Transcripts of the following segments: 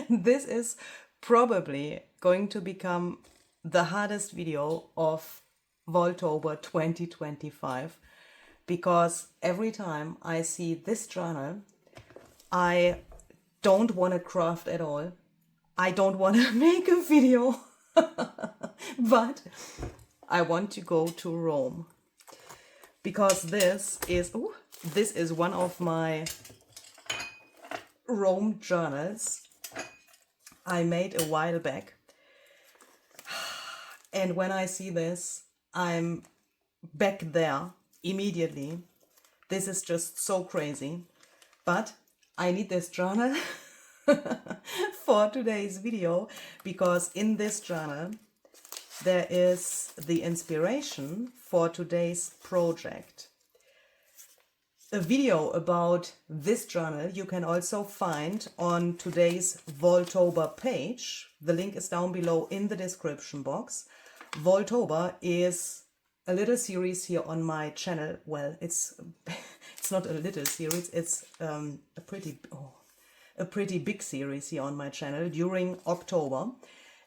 This is probably going to become the hardest video of Vaultober 2025, because every time I see this journal, I don't want to craft at all. I don't want to make a video, but I want to go to Rome, because this is one of my Rome journals I made a while back. And when I see this, I'm back there immediately. This is just so crazy. But I need this journal for today's video, because in this journal there is the inspiration for today's project. A video about this journal you can also find on today's Vaultober page. The link is down below in the description box. Vaultober is a little series here on my channel. Well, it's not a little series, it's a pretty big series here on my channel during October.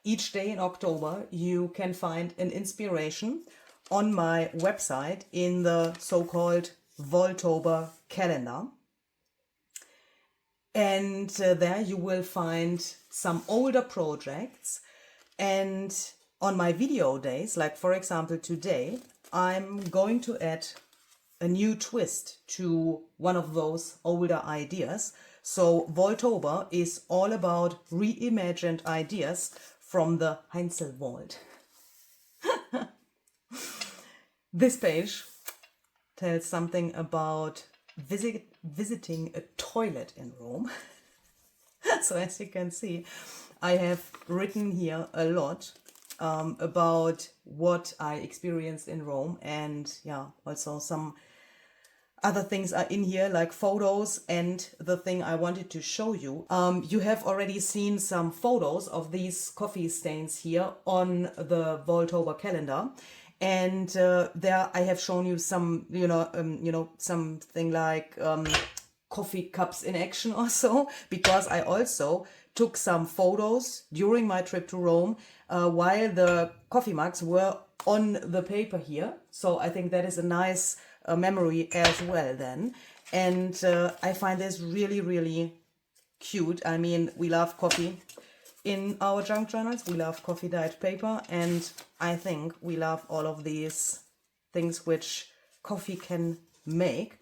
Each day in October you can find an inspiration on my website in the so-called Vaultober calendar, and there you will find some older projects. And on my video days, like for example today, I'm going to add a new twist to one of those older ideas. So Vaultober is all about reimagined ideas from the Heinzl vault. This page tells something about visiting a toilet in Rome. So as you can see, I have written here a lot about what I experienced in Rome, and yeah, also some other things are in here, like photos and the thing I wanted to show you. You have already seen some photos of these coffee stains here on the Vaultober calendar. And there I have shown you some, something like coffee cups in action or so, because I also took some photos during my trip to Rome while the coffee mugs were on the paper here. So I think that is a nice memory as well then. And I find this really, really cute. I mean, we love coffee in our junk journals, we love coffee dyed paper, and I think we love all of these things which coffee can make.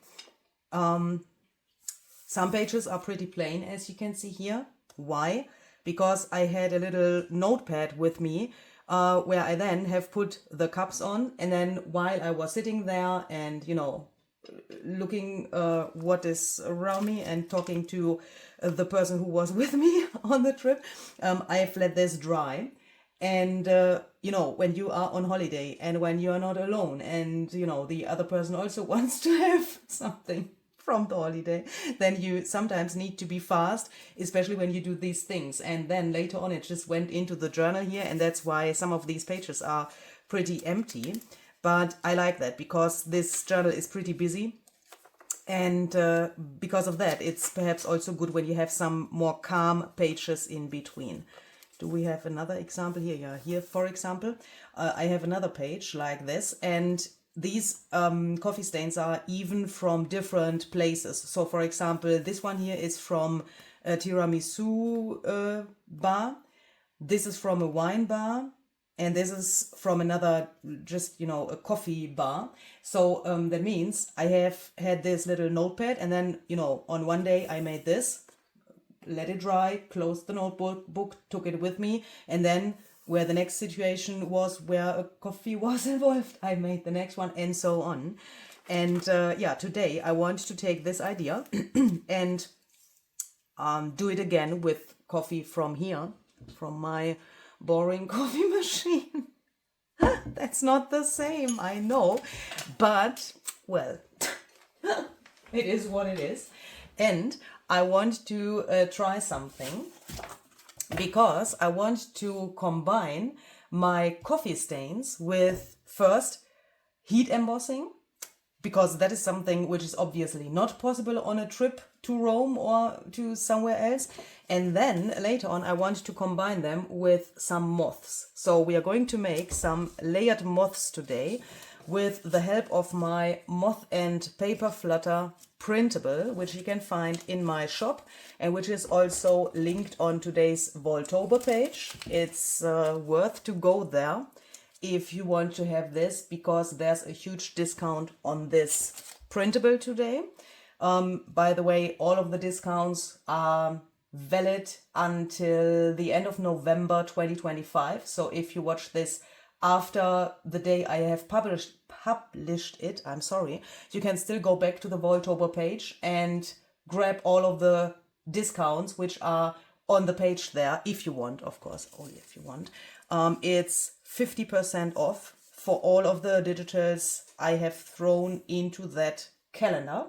Some pages are pretty plain, as you can see here. Why? Because I had a little notepad with me where I then have put the cups on, and then while I was sitting there and looking what is around me and talking to the person who was with me on the trip, I have let this dry. And when you are on holiday and when you are not alone, and the other person also wants to have something from the holiday, then you sometimes need to be fast, especially when you do these things. And then later on it just went into the journal here, and that's why some of these pages are pretty empty. But I like that, because this journal is pretty busy, and because of that it's perhaps also good when you have some more calm pages in between. Do we have another example here? Yeah, here for example I have another page like this, and these coffee stains are even from different places. So for example, this one here is from a tiramisu bar, this is from a wine bar, and this is from another, just, a coffee bar. So that means I have had this little notepad, and then, on one day I made this, let it dry, closed the notebook, took it with me, and then where the next situation was where a coffee was involved, I made the next one, and so on. And today I want to take this idea and do it again with coffee from here, from my boring coffee machine. That's not the same, I know, but well, it is what it is. And I want to try something, because I want to combine my coffee stains with first heat embossing because that is something which is obviously not possible on a trip to Rome or to somewhere else. And then later on, I want to combine them with some moths. So we are going to make some layered moths today with the help of my moth and paper flutter printable, which you can find in my shop and which is also linked on today's Vaultober page. It's worth to go there if you want to have this, because there's a huge discount on this printable today. By the way, all of the discounts are valid until the end of November 2025. So if you watch this after the day I have published it, I'm sorry, you can still go back to the Vaultober page and grab all of the discounts which are on the page there, if you want, of course, only if you want. It's 50% off for all of the digitals I have thrown into that calendar.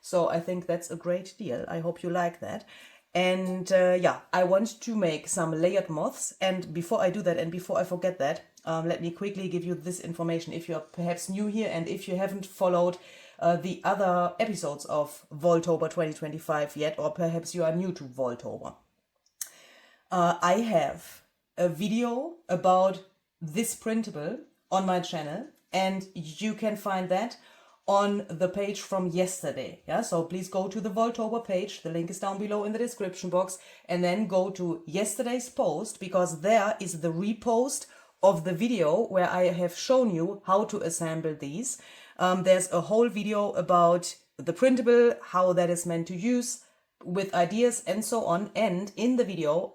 So I think that's a great deal. I hope you like that. And yeah, I want to make some layered moths. And before I do that, and before I forget that, let me quickly give you this information if you're perhaps new here and if you haven't followed the other episodes of Vaultober 2025 yet, or perhaps you are new to Vaultober. I have a video about this printable on my channel, and you can find that on the page from yesterday. Yeah, so please go to the Vaultober page. The link is down below in the description box, and then go to yesterday's post, because there is the repost of the video where I have shown you how to assemble these. There's a whole video about the printable, how that is meant to use, with ideas and so on. And in the video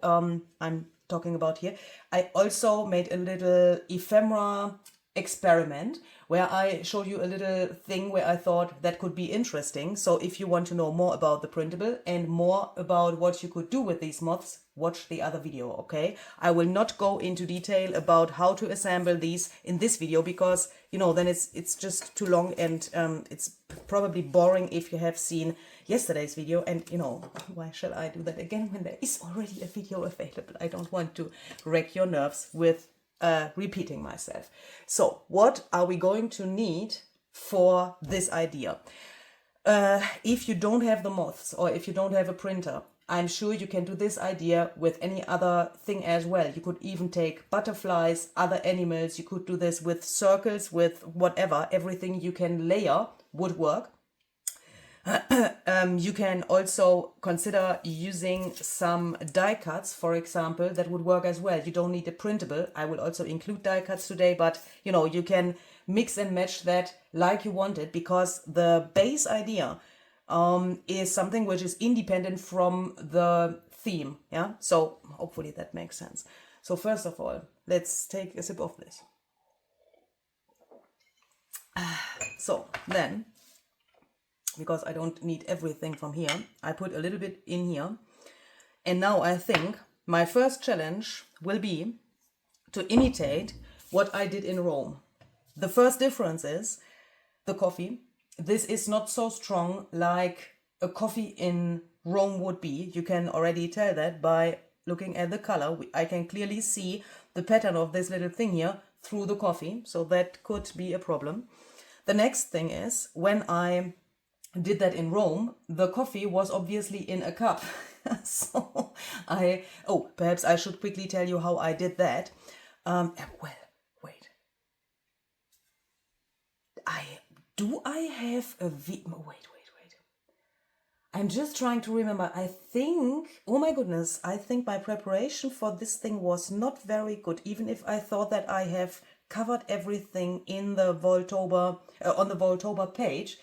I'm talking about here, I also made a little ephemera experiment where I showed you a little thing where I thought that could be interesting. So if you want to know more about the printable and more about what you could do with these moths, watch the other video, okay? I will not go into detail about how to assemble these in this video, because, you know, then it's just too long, and it's probably boring if you have seen yesterday's video. And, you know, why shall I do that again when there is already a video available? I don't want to wreck your nerves with repeating myself. So what are we going to need for this idea? If you don't have the moths, or if you don't have a printer, I'm sure you can do this idea with any other thing as well. You could even take butterflies, other animals. You could do this with circles, with whatever. Everything you can layer would work. You can also consider using some die cuts, for example. That would work as well. You don't need a printable. I will also include die cuts today, but you know, you can mix and match that like you want it, because the base idea is something which is independent from the theme. Yeah, so hopefully that makes sense. So first of all, let's take a sip of this. So then, because I don't need everything from here, I put a little bit in here. And now I think my first challenge will be to imitate what I did in Rome. The first difference is the coffee. This is not so strong like a coffee in Rome would be. You can already tell that by looking at the color. I can clearly see the pattern of this little thing here through the coffee, so that could be a problem. The next thing is, when I did that in Rome, the coffee was obviously in a cup. So perhaps I should quickly tell you how I did that. Well, wait. I have a wait. I'm just trying to remember. I think, oh my goodness, I think my preparation for this thing was not very good, even if I thought that I have covered everything in the Vaultober, on the Vaultober page.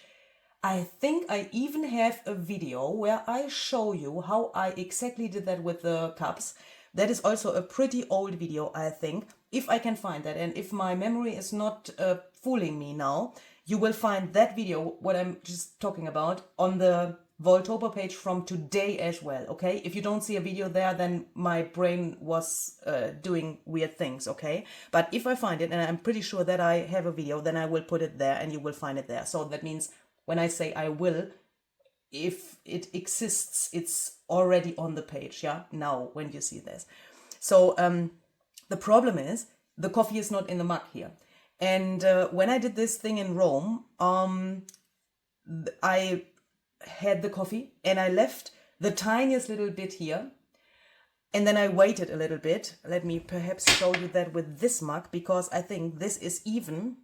I think I even have a video where I show you how I exactly did that with the cups. That is also a pretty old video, I think. If I can find that, and if my memory is not fooling me now, you will find that video, what I'm just talking about, on the Vaultober page from today as well, okay? If you don't see a video there, then my brain was doing weird things, okay? But if I find it, and I'm pretty sure that I have a video, then I will put it there and you will find it there. So that means when I say I will, if it exists, it's already on the page, yeah? Now, when you see this. So the problem is, the coffee is not in the mug here. And when I did this thing in Rome, I had the coffee and I left the tiniest little bit here. And then I waited a little bit. Let me perhaps show you that with this mug, because I think this is even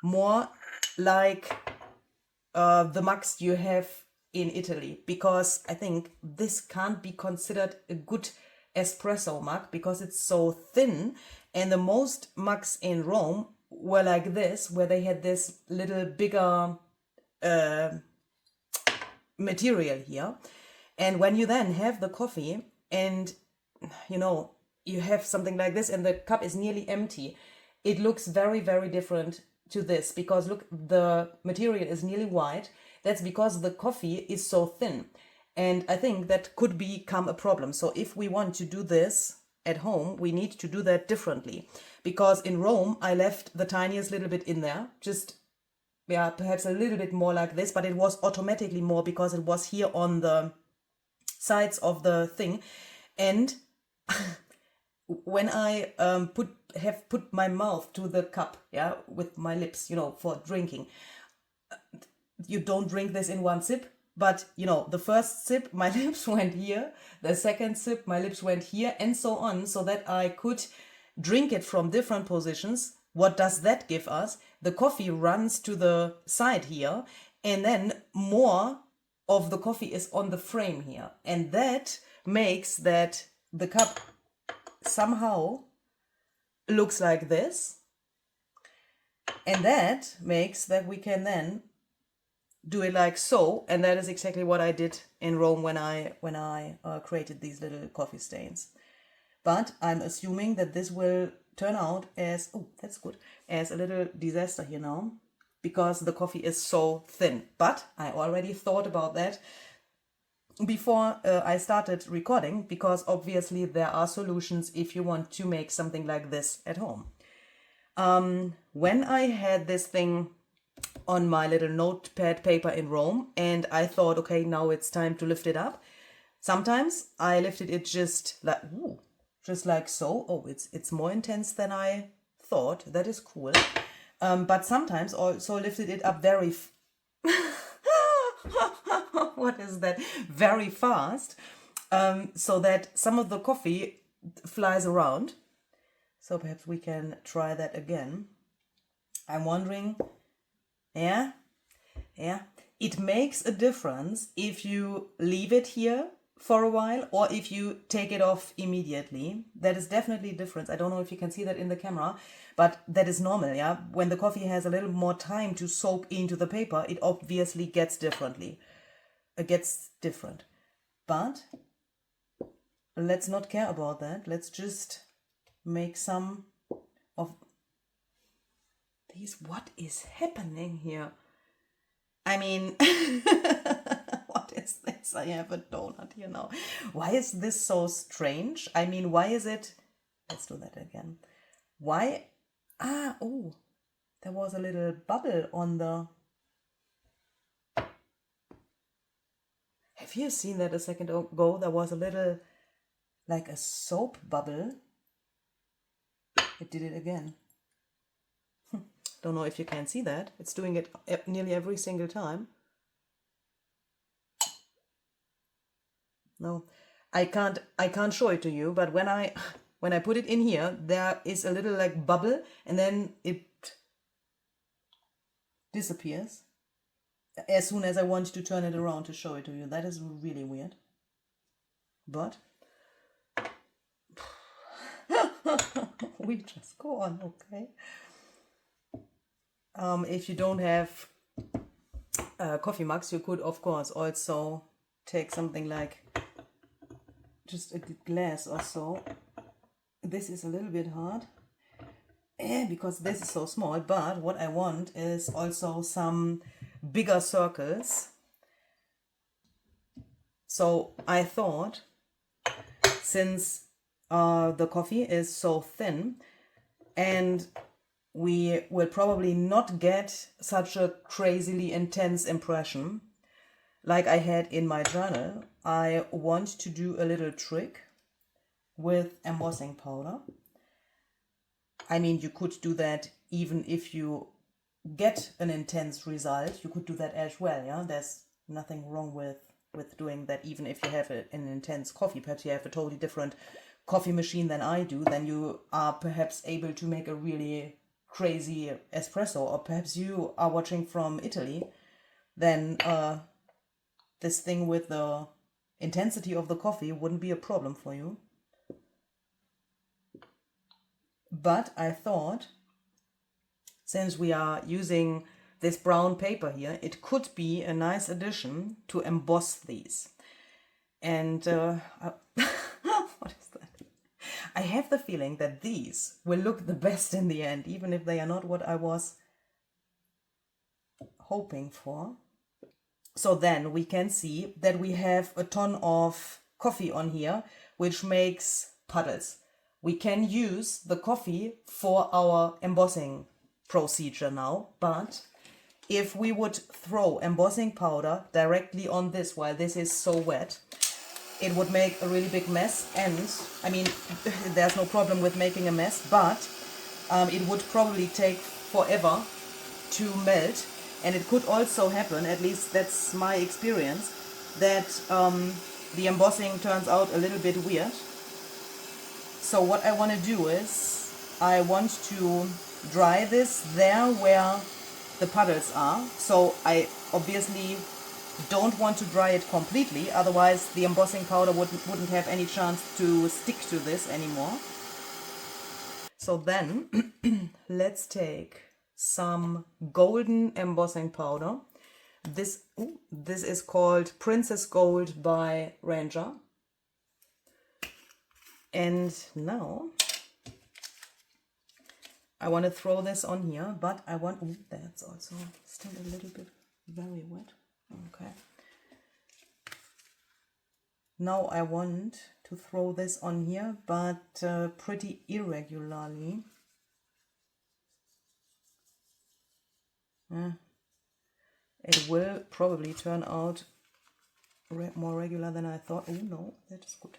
more like the mugs you have in Italy, because I think this can't be considered a good espresso mug because it's so thin. And the most mugs in Rome were like this, where they had this little bigger material here. And when you then have the coffee and you have something like this and the cup is nearly empty, it looks very, very different to this, because look, the material is nearly white. That's because the coffee is so thin. And I think that could become a problem. So if we want to do this at home, we need to do that differently, because in Rome I left the tiniest little bit in there, just perhaps a little bit more like this, but it was automatically more because it was here on the sides of the thing. And when I have put my mouth to the cup, with my lips, for drinking, you don't drink this in one sip, but the first sip my lips went here, the second sip my lips went here, and so on, so that I could drink it from different positions. What does that give us? The coffee runs to the side here, and then more of the coffee is on the frame here, and that makes that the cup somehow looks like this, and that makes that we can then do it like so. And that is exactly what I did in Rome when I created these little coffee stains. But I'm assuming that this will turn out as, oh, that's good, as a little disaster here now, because the coffee is so thin. But I already thought about that before I started recording, because obviously there are solutions if you want to make something like this at home. When I had this thing on my little notepad paper in Rome and I thought, okay, now it's time to lift it up, sometimes I lifted it just like so. Oh, it's more intense than I thought. That is cool. But sometimes also lifted it up very what is that? Very fast, so that some of the coffee flies around. So perhaps we can try that again. I'm wondering, yeah, it makes a difference if you leave it here for a while or if you take it off immediately. That is definitely a difference. I don't know if you can see that in the camera, but that is normal, yeah? When the coffee has a little more time to soak into the paper, it obviously gets differently. It gets different. But let's not care about that. Let's just make some of these. What is happening here? I mean, what is this? I have a donut here now. Why is this so strange? I mean, why is it? Let's do that again. Why? Oh, there was a little bubble on the... Have you seen that a second ago? There was a little, like a soap bubble. It did it again. Don't know if you can see that. It's doing it nearly every single time. No, I can't show it to you, but when I put it in here, there is a little like bubble and then it disappears as soon as I want to turn it around to show it to you. That is really weird. But we just go on, okay? If you don't have coffee mugs, you could of course also take something like just a glass or so. This is a little bit hard because this is so small, but what I want is also some bigger circles. So I thought, since the coffee is so thin and we will probably not get such a crazily intense impression like I had in my journal, I want to do a little trick with embossing powder. I mean, you could do that even if you get an intense result. You could do that as well, yeah? There's nothing wrong with doing that even if you have an intense coffee. Perhaps you have a totally different coffee machine than I do. Then you are perhaps able to make a really crazy espresso. Or perhaps you are watching from Italy. Then this thing with the intensity of the coffee wouldn't be a problem for you. But I thought, since we are using this brown paper here, it could be a nice addition to emboss these. And what is that? I have the feeling that these will look the best in the end, even if they are not what I was hoping for. So then we can see that we have a ton of coffee on here, which makes puddles. We can use the coffee for our embossing procedure now, but if we would throw embossing powder directly on this while this is so wet, it would make a really big mess. And I mean, there's no problem with making a mess, but it would probably take forever to melt. And it could also happen, at least that's my experience, that the embossing turns out a little bit weird. So what I want to do is, I want to dry this there where the puddles are. So I obviously don't want to dry it completely, otherwise the embossing powder wouldn't have any chance to stick to this anymore. So then, let's take some golden embossing powder. This is called Princess Gold by Ranger. And now I want to throw this on here, but I want, that's also still a little bit very wet. Okay. Now I want to throw this on here, but pretty irregularly. It will probably turn out more regular than I thought. Oh no, that is good.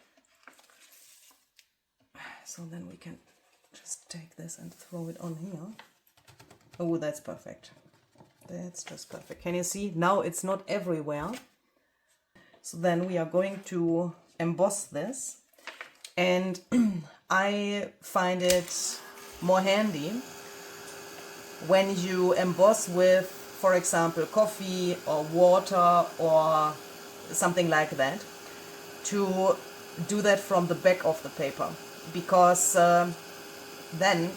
So then we can just take this and throw it on here. Oh, that's perfect. That's just perfect. Can you see? Now it's not everywhere. So then we are going to emboss this. And I find it more handy when you emboss with, for example, coffee or water or something like that, to do that from the back of the paper, because then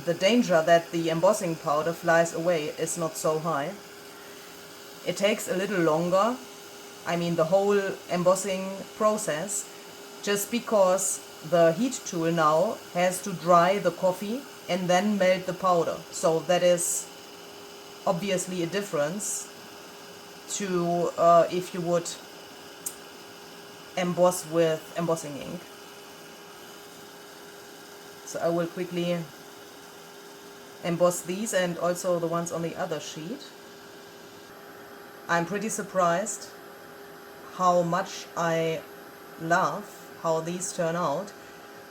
the danger that the embossing powder flies away is not so high. It takes a little longer, I mean the whole embossing process, just because the heat tool now has to dry the coffee and then melt the powder. So that is obviously a difference to if you would emboss with embossing ink. So I will quickly emboss these and also the ones on the other sheet. I'm pretty surprised how much I love how these turn out,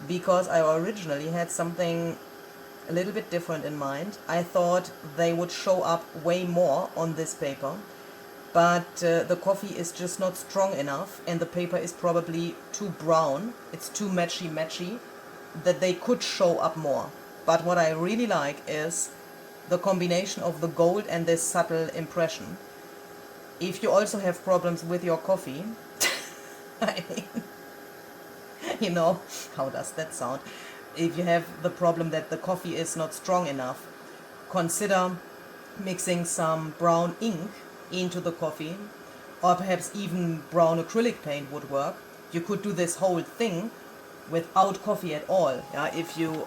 because I originally had something a little bit different in mind. I thought they would show up way more on this paper, but the coffee is just not strong enough and the paper is probably too brown, it's too matchy that they could show up more. But what I really like is the combination of the gold and this subtle impression. If you also have problems with your coffee, I mean, you know, how does that sound? If you have the problem that the coffee is not strong enough, consider mixing some brown ink into the coffee, or perhaps even brown acrylic paint would work. You could do this whole thing without coffee at all. Yeah? If you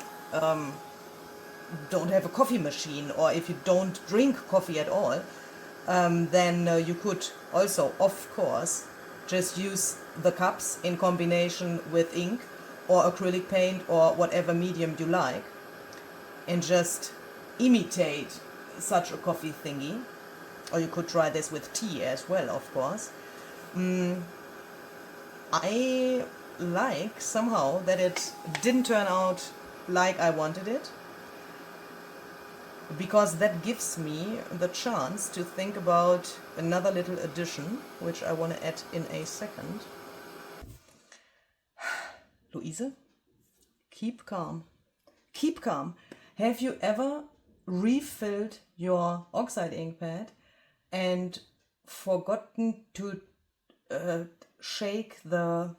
don't have a coffee machine, or if you don't drink coffee at all, then you could also, of course, just use the cups in combination with ink or acrylic paint or whatever medium you like, and just imitate such a coffee thingy. Or you could try this with tea as well, of course. I like somehow that it didn't turn out like I wanted it. because that gives me the chance to think about another little addition, which I want to add in a second. Luise, keep calm. Keep calm. Have you ever refilled your oxide ink pad and forgotten to shake the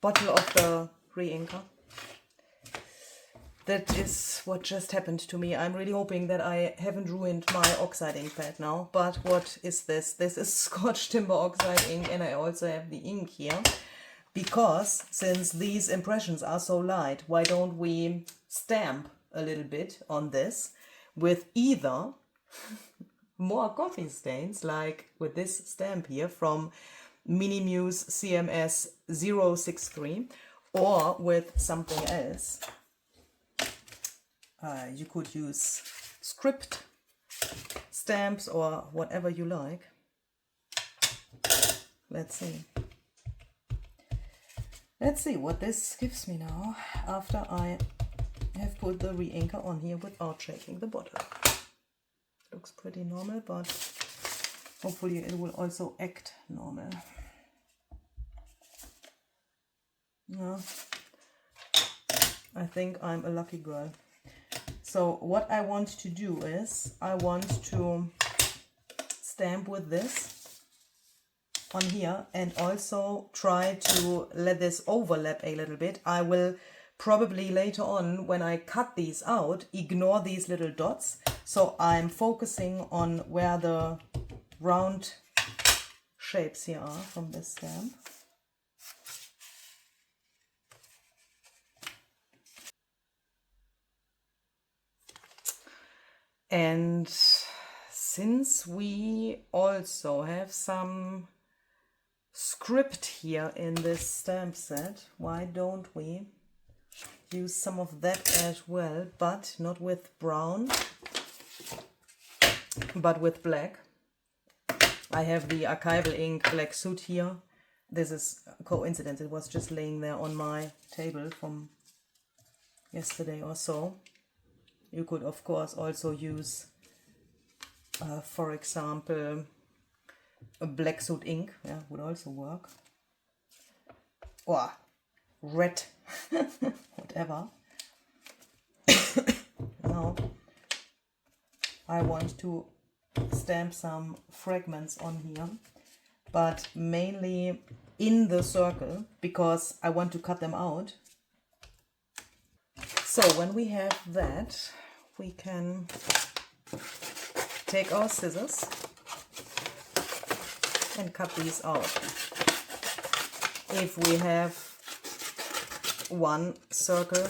bottle of the re-inker? That is what just happened to me. I'm really hoping that I haven't ruined my oxide ink pad now. But what is this? This is Scotch Timber Oxide ink, and I also have the ink here. Because since these impressions are so light, why don't we stamp a little bit on this with either more coffee stains, like with this stamp here from Minimuse CMS 063, or with something else. You could use script stamps or whatever you like. Let's see. Let's see what this gives me now after I have put the re-inker on here without shaking the bottle. Looks pretty normal, but hopefully it will also act normal. Yeah. I think I'm a lucky girl. So what I want to do is I want to stamp with this on here and also try to let this overlap a little bit. I will probably later on, when I cut these out, ignore these little dots. So I'm focusing on where the round shapes here are from this stamp. And since we also have some script here in this stamp set, why don't we use some of that as well, but not with brown, but with black. I have the archival ink black suit here. This is a coincidence, it was just laying there on my table from yesterday or so. You could of course also use, for example, a black suit ink, yeah, would also work. Or red, whatever. Now I want to stamp some fragments on here, but mainly in the circle because I want to cut them out. So when we have that, we can take our scissors and cut these out. If we have one circle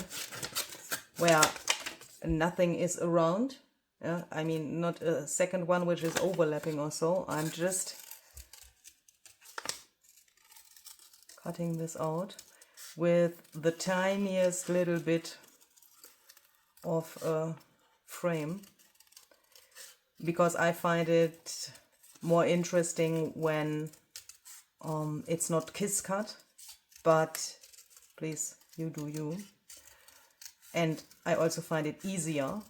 where nothing is around, yeah, I mean not a second one which is overlapping or so, I'm just cutting this out with the tiniest little bit of a frame, because I find it more interesting when it's not kiss cut, but please, you do you. And I also find it easier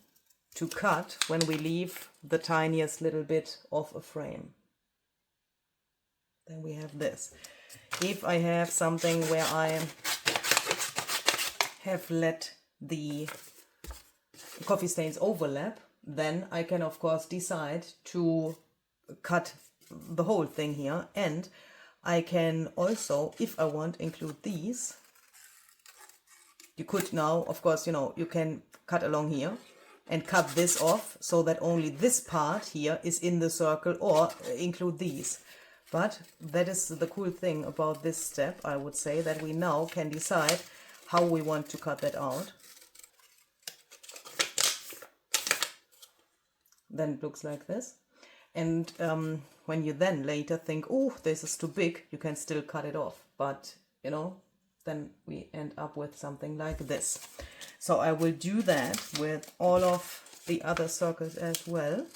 to cut when we leave the tiniest little bit of a frame. Then we have this. If I have something where I have let the coffee stains overlap, then I can of course decide to cut the whole thing here, and I can also, if I want, include these. You could now, of course, you know, you can cut along here and cut this off so that only this part here is in the circle, or include these. But that is the cool thing about this step, I would say, that we now can decide how we want to cut that out. Then it looks like this. And when you then later think, oh, this is too big, you can still cut it off. But, you know, then we end up with something like this. So I will do that with all of the other circles as well.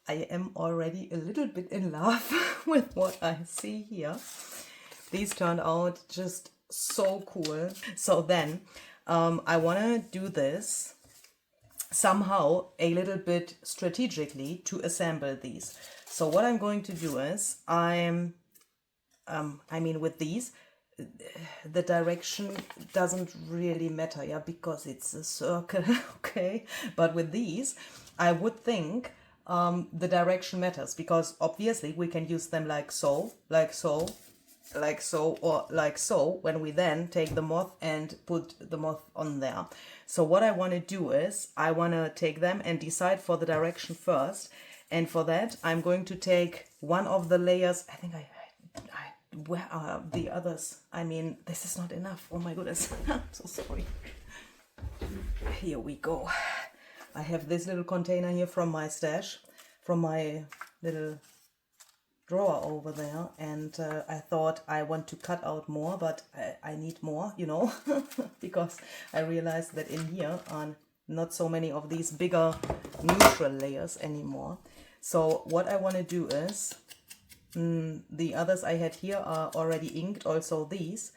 I am already a little bit in love with what I see here. These turned out just so cool. So then I want to do this somehow a little bit strategically to assemble these. So what I'm going to do is I mean with these, the direction doesn't really matter, yeah, because it's a circle, okay? But with these, I would think the direction matters, because obviously we can use them like so, like so, like so, or like so, when we then take the moth and put the moth on there. So what I want to do is I want to take them and decide for the direction first. And for that, I'm going to take one of the layers. I think where are the others? I mean, this is not enough. Oh my goodness. I'm so sorry. Here we go. I have this little container here from my stash, from my little drawer over there, and I thought I want to cut out more, but I need more, you know, because I realized that in here are not so many of these bigger neutral layers anymore. So what I want to do is, the others I had here are already inked, also these,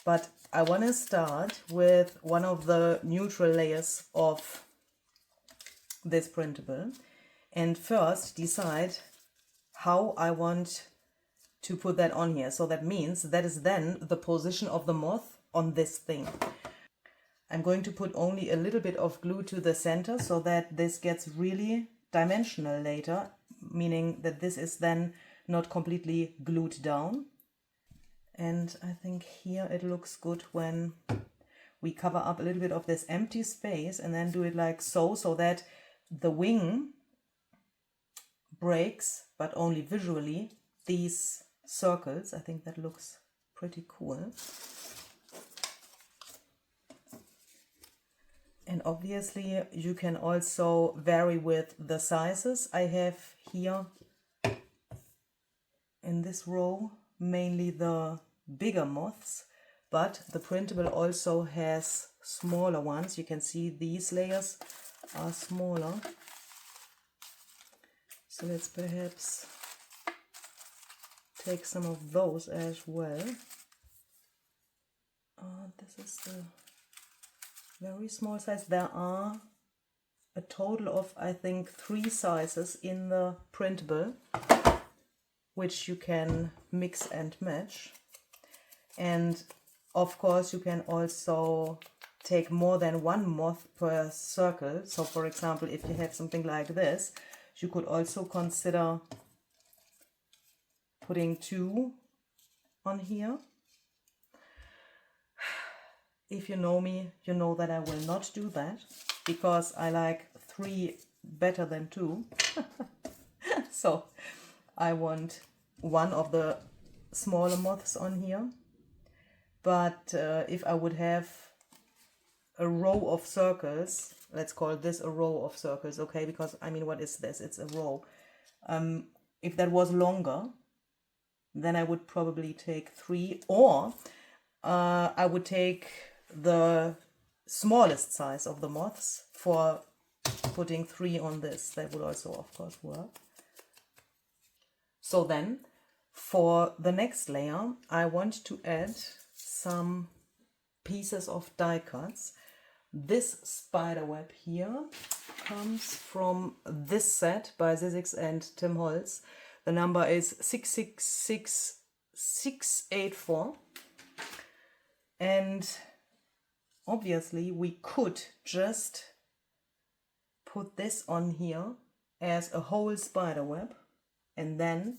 but I want to start with one of the neutral layers of this printable, and first decide how I want to put that on here. So that means that is then the position of the moth on this thing. I'm going to put only a little bit of glue to the center so that this gets really dimensional later, meaning that this is then not completely glued down. And I think here it looks good when we cover up a little bit of this empty space and then do it like so, so that the wing breaks, but only visually, these circles. I think that looks pretty cool. And obviously you can also vary with the sizes. I have here in this row mainly the bigger moths, but the printable also has smaller ones. You can see these layers are smaller. So let's perhaps take some of those as well. This is the very small size. There are a total of, I think, 3 sizes in the printable, which you can mix and match. And of course you can also take more than one moth per circle. So for example, if you have something like this, you could also consider putting 2 on here. If you know me, you know that I will not do that, because I like 3 better than 2. So I want one of the smaller moths on here. But if I would have a row of circles, let's call this a row of circles, okay? Because, I mean, what is this? It's a row. If that was longer, then I would probably take 3, or I would take the smallest size of the moths for putting 3 on this. That would also, of course, work. So then, for the next layer, I want to add some pieces of die cuts. This spider web here comes from this set by Sizzix and Tim Holtz. The number is 666684. And obviously we could just put this on here as a whole spider web, and then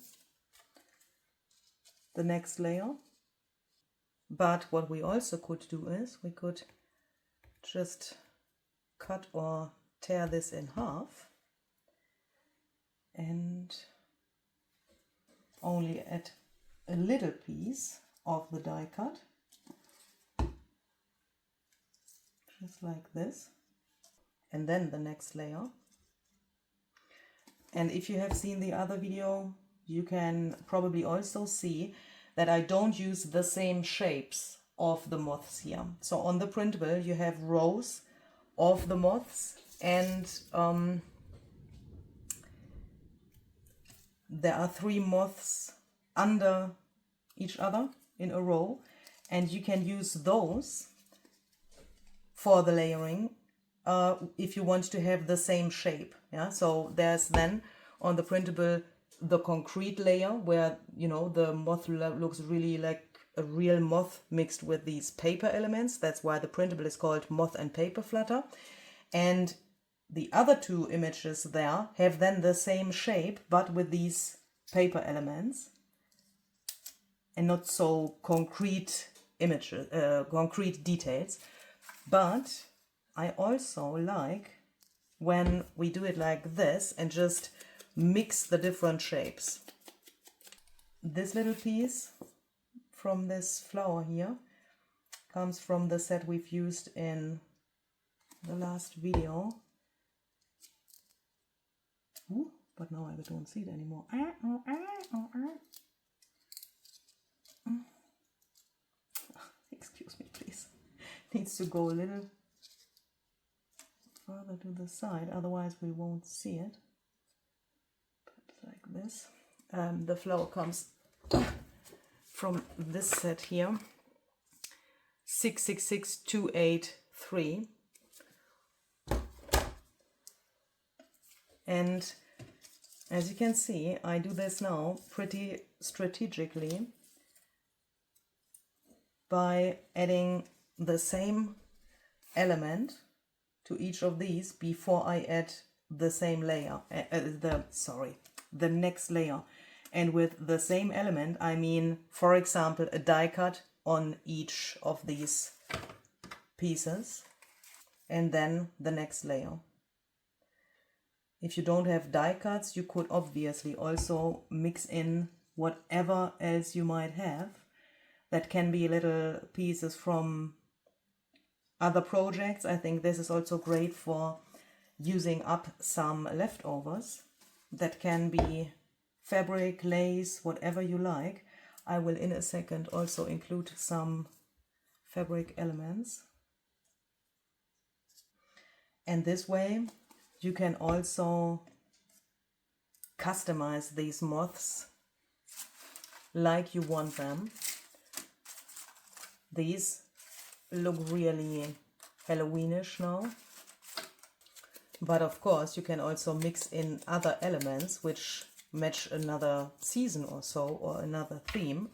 the next layer. But what we also could do is we could just cut or tear this in half and only add a little piece of the die cut, just like this, and then the next layer. And if you have seen the other video, you can probably also see that I don't use the same shapes of the moths here. So on the printable you have rows of the moths, and there are 3 moths under each other in a row, and you can use those for the layering if you want to have the same shape. Yeah, so there's then on the printable the concrete layer where, you know, the moth looks really like a real moth mixed with these paper elements. That's why the printable is called Moth and Paper Flutter. And the other two images there have then the same shape but with these paper elements and not so concrete images, concrete details. But I also like when we do it like this and just mix the different shapes. This little piece from this flower here comes from the set we've used in the last video. Ooh, but now I don't see it anymore. Excuse me, please. Needs to go a little further to the side, otherwise we won't see it. Perhaps like this. The flower comes from this set here, 666283. And as you can see, I do this now pretty strategically by adding the same element to each of these before I add the same layer, the next layer. And with the same element, I mean, for example, a die cut on each of these pieces and then the next layer. If you don't have die cuts, you could obviously also mix in whatever else you might have. That can be little pieces from other projects. I think this is also great for using up some leftovers. That can be fabric, lace, whatever you like. I will in a second also include some fabric elements. And this way you can also customize these moths like you want them. These look really Halloweenish now. But of course you can also mix in other elements which match another season or so, or another theme.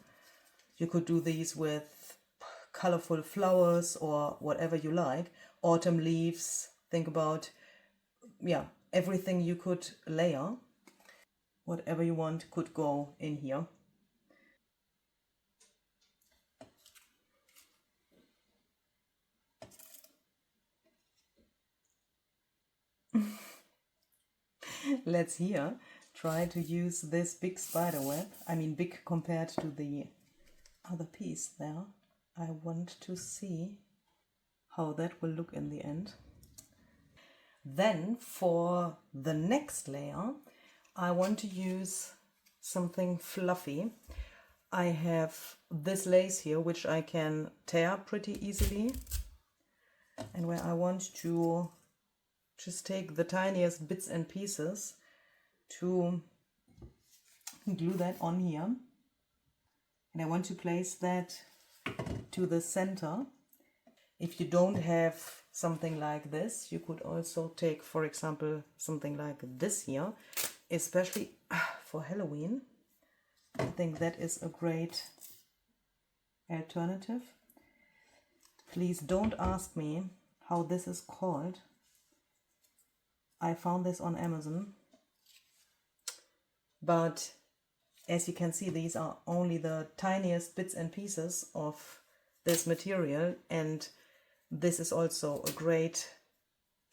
You could do these with colorful flowers or whatever you like. Autumn leaves, think about, yeah, everything you could layer. Whatever you want could go in here. Let's here try to use this big spider web. I mean big compared to the other piece there. I want to see how that will look in the end. Then for the next layer, I want to use something fluffy. I have this lace here, which I can tear pretty easily, and where I want to just take the tiniest bits and pieces to glue that on here. And I want to place that to the center. If you don't have something like this, you could also take, for example, something like this here, especially for Halloween. I think that is a great alternative. Please don't ask me how this is called. I found this on Amazon. But as you can see, these are only the tiniest bits and pieces of this material, and this is also a great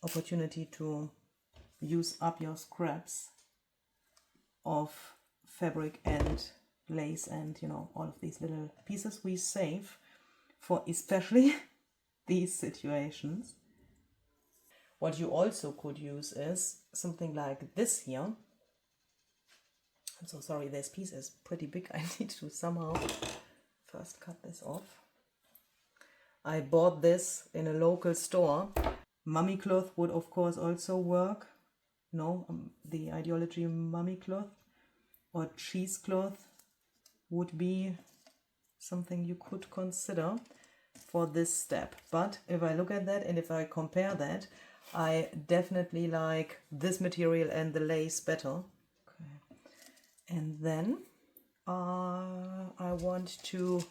opportunity to use up your scraps of fabric and lace and, you know, all of these little pieces we save for especially these situations. What you also could use is something like this here. I'm so sorry, this piece is pretty big. I need to somehow first cut this off. I bought this in a local store. Mummy cloth would of course also work. No, the ideology mummy cloth or cheesecloth would be something you could consider for this step. But if I look at that and if I compare that, I definitely like this material and the lace better. Okay. And then I want to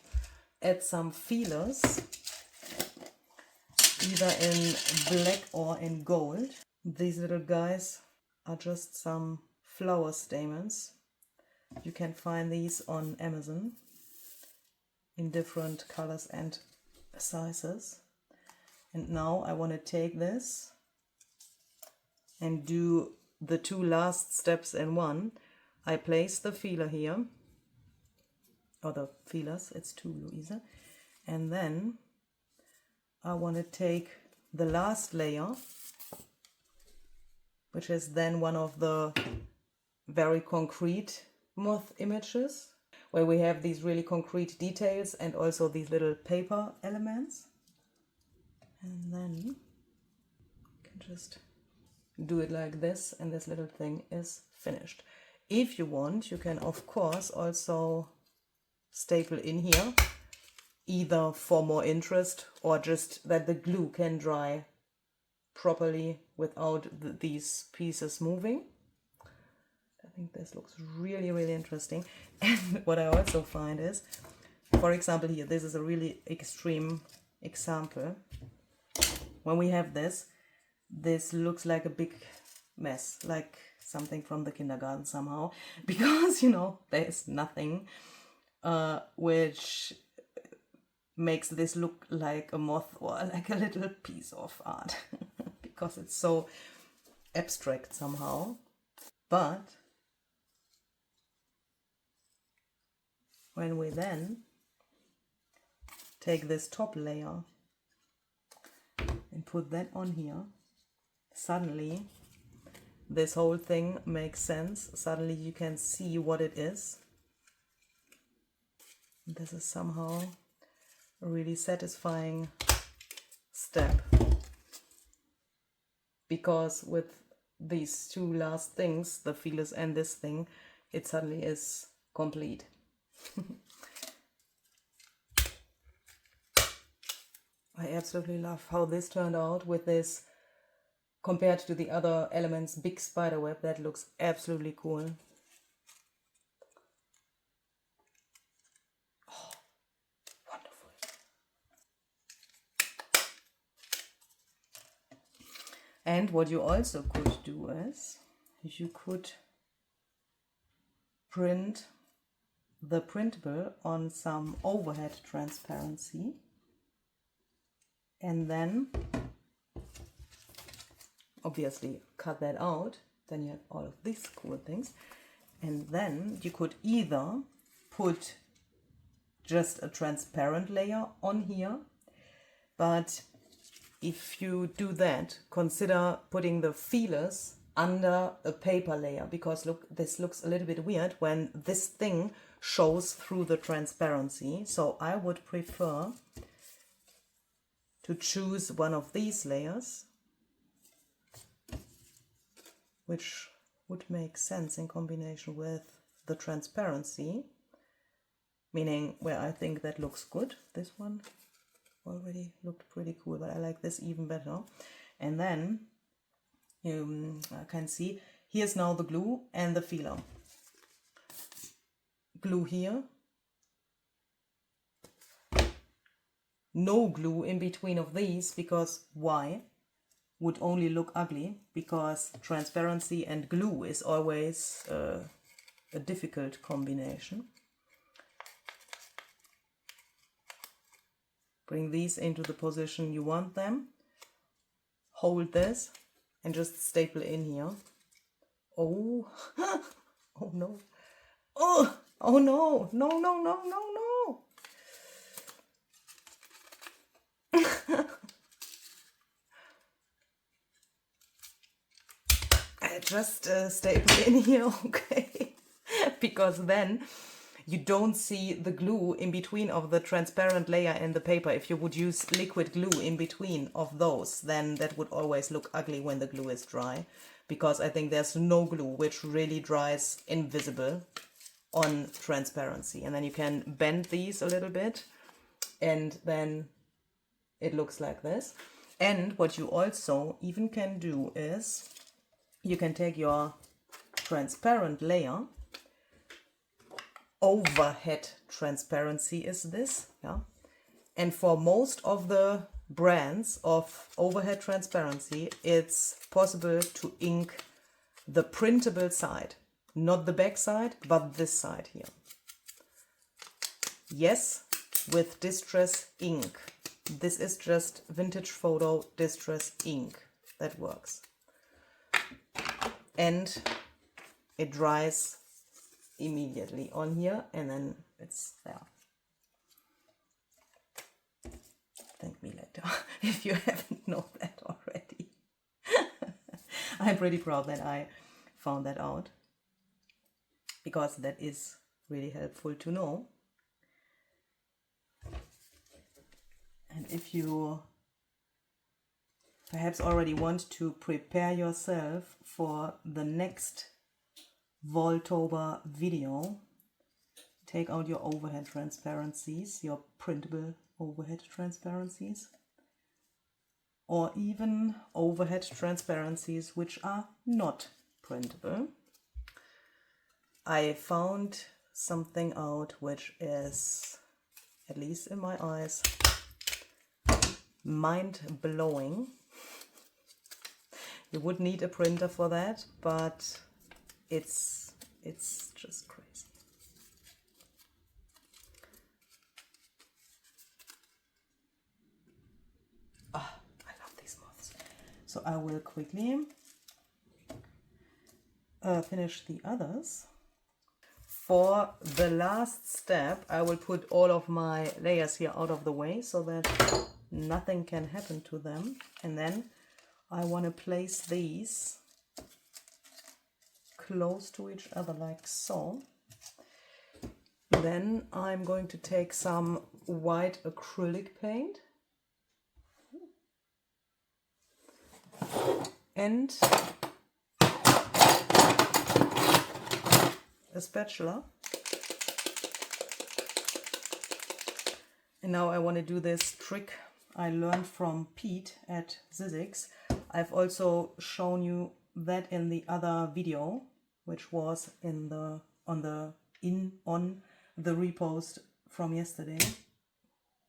add some feelers, either in black or in gold. These little guys are just some flower stamens. You can find these on Amazon in different colors and sizes. And now I want to take this and do the two last steps in one. I place the feeler here, or the feelers, it's two, Luise. And then I want to take the last layer, which is then one of the very concrete moth images, where we have these really concrete details and also these little paper elements. And then you can just do it like this, and this little thing is finished. If you want, you can of course also staple in here, either for more interest or just that the glue can dry properly without these pieces moving. I think this looks really, really interesting. And what I also find is, for example here, this is a really extreme example. When we have this looks like a big mess, like something from the kindergarten somehow, because, you know, there's nothing which makes this look like a moth or like a little piece of art, because it's so abstract somehow. But when we then take this top layer and put that on here, suddenly this whole thing makes sense. Suddenly you can see what it is. This is somehow a really satisfying step, because with these two last things, the feelers and this thing, it suddenly is complete. I absolutely love how this turned out with this, compared to the other elements, big spider web. That looks absolutely cool. Oh, wonderful. And what you also could do is, you could print the printable on some overhead transparency, and then obviously cut that out. Then you have all of these cool things, and then you could either put just a transparent layer on here, but if you do that, consider putting the feelers under a paper layer, because look, this looks a little bit weird when this thing shows through the transparency. So I would prefer to choose one of these layers, which would make sense in combination with the transparency, meaning where I think that looks good. This one already looked pretty cool, but I like this even better. And then you can see here's now the glue and the feeler. Glue here, no glue in between of these, because why? Would only look ugly, because transparency and glue is always a difficult combination. Bring these into the position you want them. Hold this and just staple in here. Oh, oh no. Oh, oh no, no, no, no, no, no. I just staple in here, okay, because then you don't see the glue in between of the transparent layer and the paper. If you would use liquid glue in between of those, then that would always look ugly when the glue is dry, because I think there's no glue which really dries invisible on transparency. And then you can bend these a little bit, and then it looks like this. And what you also even can do is you can take your transparent layer, overhead transparency is this, yeah. And for most of the brands of overhead transparency, it's possible to ink the printable side, not the back side, but this side here. Yes, with distress ink. This is just vintage photo distress ink that works. And it dries immediately on here, and then it's there. Thank me later if you haven't known that already. I'm pretty proud that I found that out, because that is really helpful to know. And if you perhaps already want to prepare yourself for the next Vaultober video, take out your overhead transparencies, your printable overhead transparencies, or even overhead transparencies which are not printable. I found something out which is, at least in my eyes, mind-blowing. You would need a printer for that, but it's just crazy. Ah, I love these moths. So I will quickly finish the others. For the last step, I will put all of my layers here out of the way so that nothing can happen to them. And then I want to place these close to each other like so. Then I'm going to take some white acrylic paint and a spatula. And now I want to do this trick I learned from Pete at Zizix. I've also shown you that in the other video, which was in the on the repost from yesterday.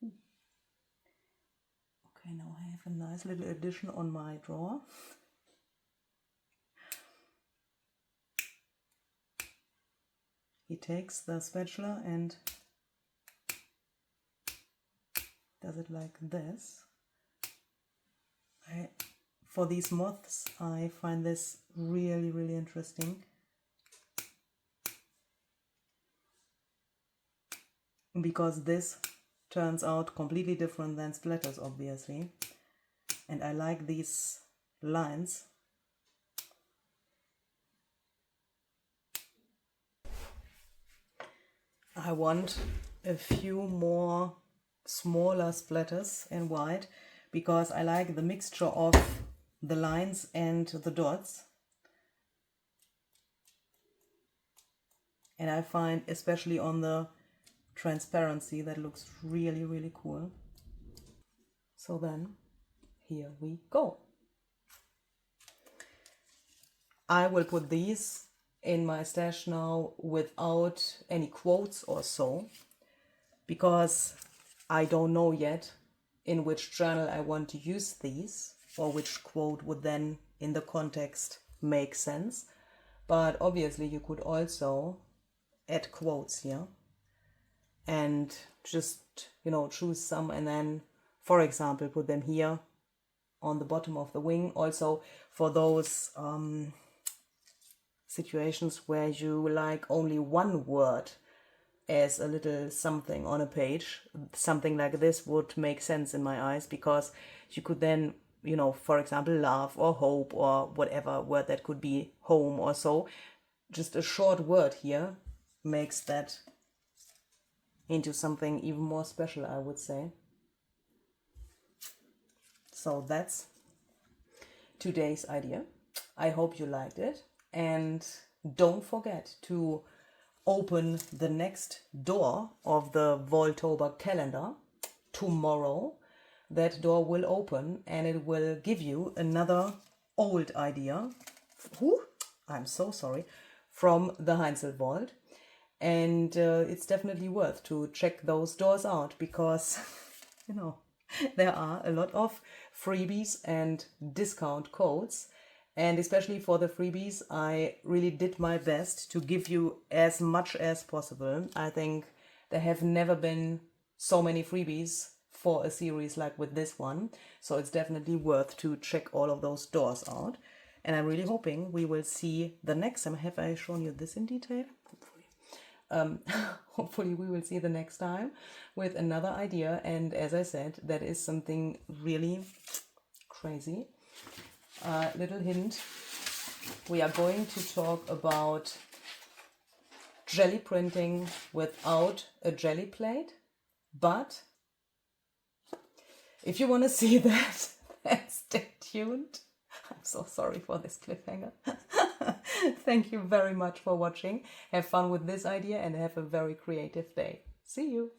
Okay, now I have a nice little addition on my drawer. He takes the spatula and does it like this. For these moths, I find this really, really interesting. Because this turns out completely different than splatters, obviously. And I like these lines. I want a few more smaller splatters in white, because I like the mixture of the lines and the dots. And I find, especially on the transparency, that looks really, really cool. So then, here we go. I will put these in my stash now without any quotes or so, because I don't know yet in which journal I want to use these, or which quote would then in the context make sense. But obviously you could also add quotes here and just, you know, choose some and then, for example, put them here on the bottom of the wing. Also for those situations where you like only one word as a little something on a page, something like this would make sense in my eyes, because you could then, you know, for example, love or hope or whatever word that could be, home or so. Just a short word here makes that into something even more special, I would say. So that's today's idea. I hope you liked it, and don't forget to open the next door of the Vaultober calendar tomorrow. that door will open and it will give you another old idea. I'm so sorry. From the Heinzl vault. And it's definitely worth to check those doors out because, you know, there are a lot of freebies and discount codes. And especially for the freebies, I really did my best to give you as much as possible. I think there have never been so many freebies for a series like with this one. So it's definitely worth to check all of those doors out. And I'm really hoping we will see the next time. Have I shown you this in detail? Hopefully we will see the next time with another idea. And as I said, that is something really crazy. Little hint, we are going to talk about jelly printing without a jelly plate. But if you want to see that, then stay tuned. I'm so sorry for this cliffhanger. Thank you very much for watching. Have fun with this idea and have a very creative day. See you.